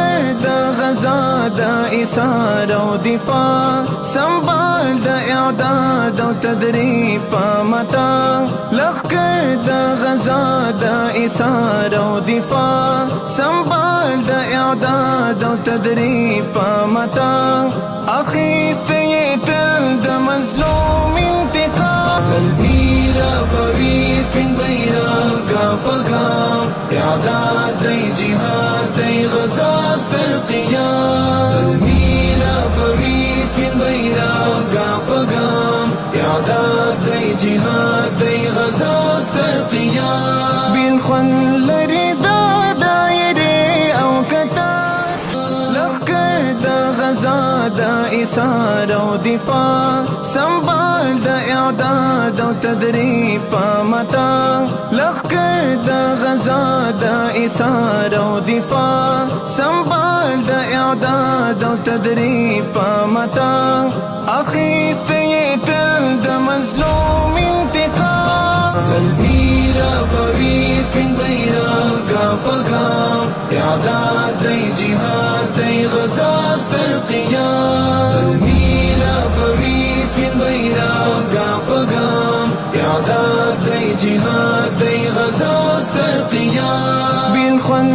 لخر دا غزا دا ایثار او دفاع سنبال دا اعداد او تدریب پامتا لخر دا غزا دا ایثار او دفاع سنبال دا اعداد او تدریب پامتا اخیست یہ تل دا مظلوم انتقام سلبی را پویس پن بیراغا پگام اعداد دی جہاد دی غزا ستر قیام سلبی را پویس پن بیراغا پگام اعداد دی جہاد دی غزا ستر قیام بالخون لری دا دائره او کتار لخکر دا غزا دا ایثار او دفاع سنبال دا اعداد او تدریب پامتا لخکر دا غزا دا ایثار او دفاع سنبال دا اعداد او تدریب پامتا اخیست یہ تل دا مظلوم انتقام سلبی را پویس پن بیراغا پگام اعداد دی جہاد دی غزا ستر قیام سلبی را پویس پن بیراغا پگام اعداد دی جہاد دی غزا ستر قیام بالخون